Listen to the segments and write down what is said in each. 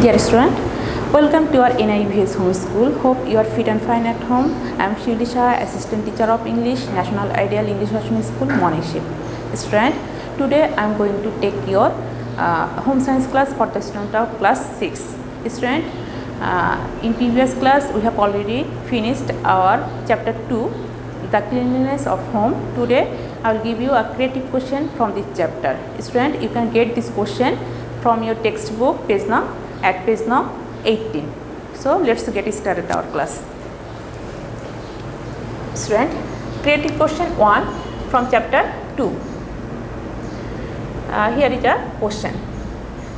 Dear student, welcome to our NIVS Home School. Hope you are fit and fine at home. I am Shivli Shah, Assistant Teacher of English, National Ideal English Home School, Moniship. Student, today I am going to take your home science class for the student of class 6. Student, in previous class we have already finished our chapter 2, the cleanliness of home. Today I will give you a creative question from this chapter. Student, you can get this question from your textbook page now. At page now 18. So let's get started our class. Student, creative question 1 from chapter 2. Here is a question.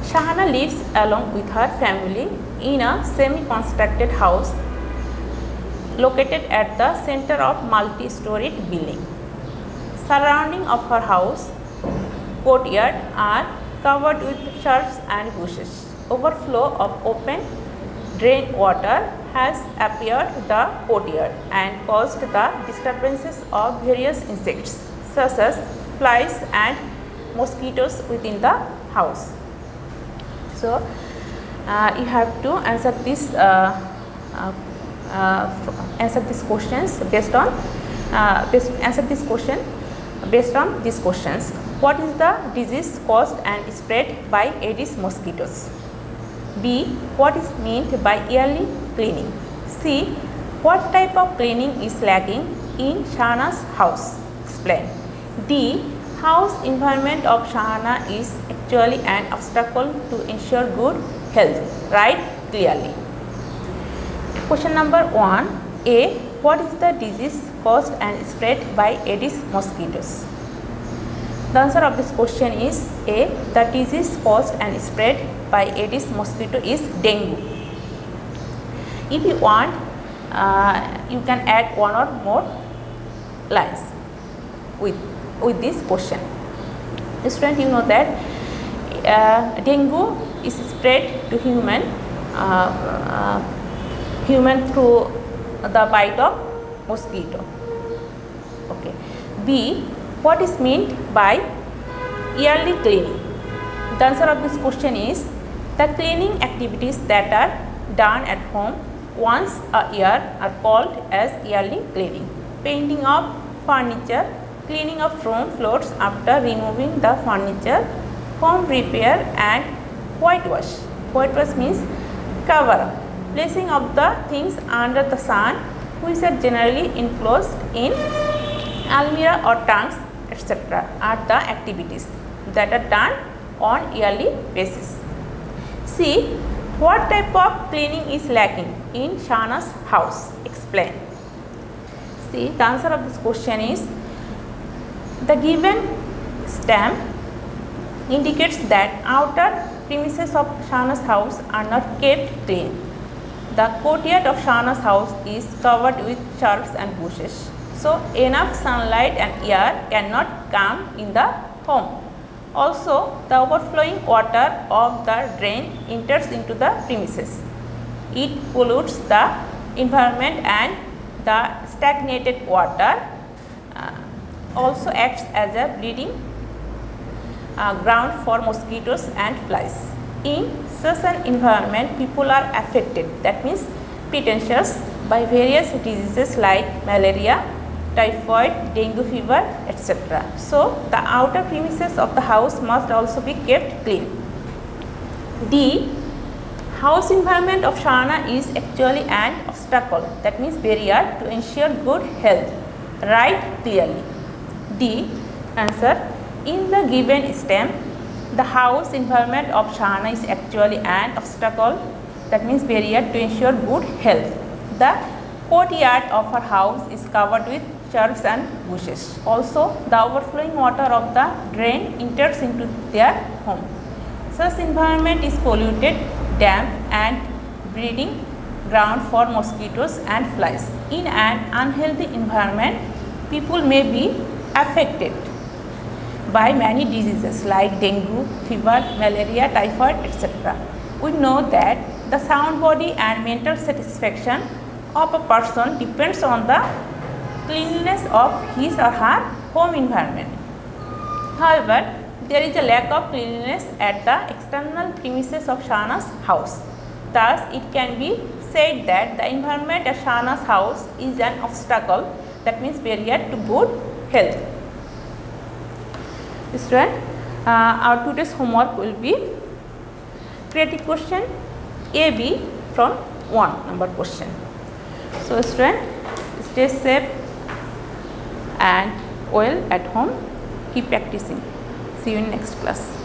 Shahana lives along with her family in a semi-constructed house located at the center of multi-storied building. Surrounding of her house courtyard are covered with shrubs and bushes. Overflow of open drain water has appeared the courtyard and caused the disturbances of various insects such as flies and mosquitoes within the house. So you have to answer these questions based on based on these questions. What is the disease caused and spread by Aedes mosquitoes? B. What is meant by yearly cleaning? C. What type of cleaning is lacking in Shahana's house? Explain. D. House environment of Shahana is actually an obstacle to ensure good health. Write clearly. Question number 1. A. What is the disease caused and spread by Aedes mosquitoes? The answer of this question is A. The disease caused and spread by Aedes mosquito is dengue. If you want, you can add one or more lines with this question. Student, you know that dengue is spread to human through the bite of mosquito. Okay. B. What is meant by yearly cleaning? The answer of this question is the cleaning activities that are done at home once a year are called as yearly cleaning. Painting of furniture, cleaning of room floors after removing the furniture, home repair and whitewash. Whitewash means cover up. Placing of the things under the sun, which are generally enclosed in almirah or trunks, etc. are the activities that are done on yearly basis. C. What type of cleaning is lacking in Shahana's house? Explain. C. The answer of this question is the given stem indicates that outer premises of Shahana's house are not kept clean. The courtyard of Shahana's house is covered with shrubs and bushes. So enough sunlight and air cannot come in the home. Also, the overflowing water of the drain enters into the premises. It pollutes the environment and the stagnated water also acts as a breeding ground for mosquitoes and flies. In such an environment, people are affected, that means pretentious, by various diseases like malaria, typhoid, dengue fever, etc. So, the outer premises of the house must also be kept clean. D. House environment of Shahana is actually an obstacle, that means barrier to ensure good health. Write clearly. D. Answer. In the given stem, the house environment of Shahana is actually an obstacle, that means barrier to ensure good health. The courtyard of her house is covered with shrubs and bushes. Also, the overflowing water of the drain enters into their home. Such environment is polluted, damp and breeding ground for mosquitoes and flies. In an unhealthy environment, people may be affected by many diseases like dengue, fever, malaria, typhoid, etc. We know that the sound body and mental satisfaction of a person depends on the cleanliness of his or her home environment. However, there is a lack of cleanliness at the external premises of Shahana's house. Thus, it can be said that the environment at Shahana's house is an obstacle, that means barrier to good health. Student, our today's homework will be creative question A, B from 1 number question. So, student, stay safe and well at home. Keep practicing. See you in next class.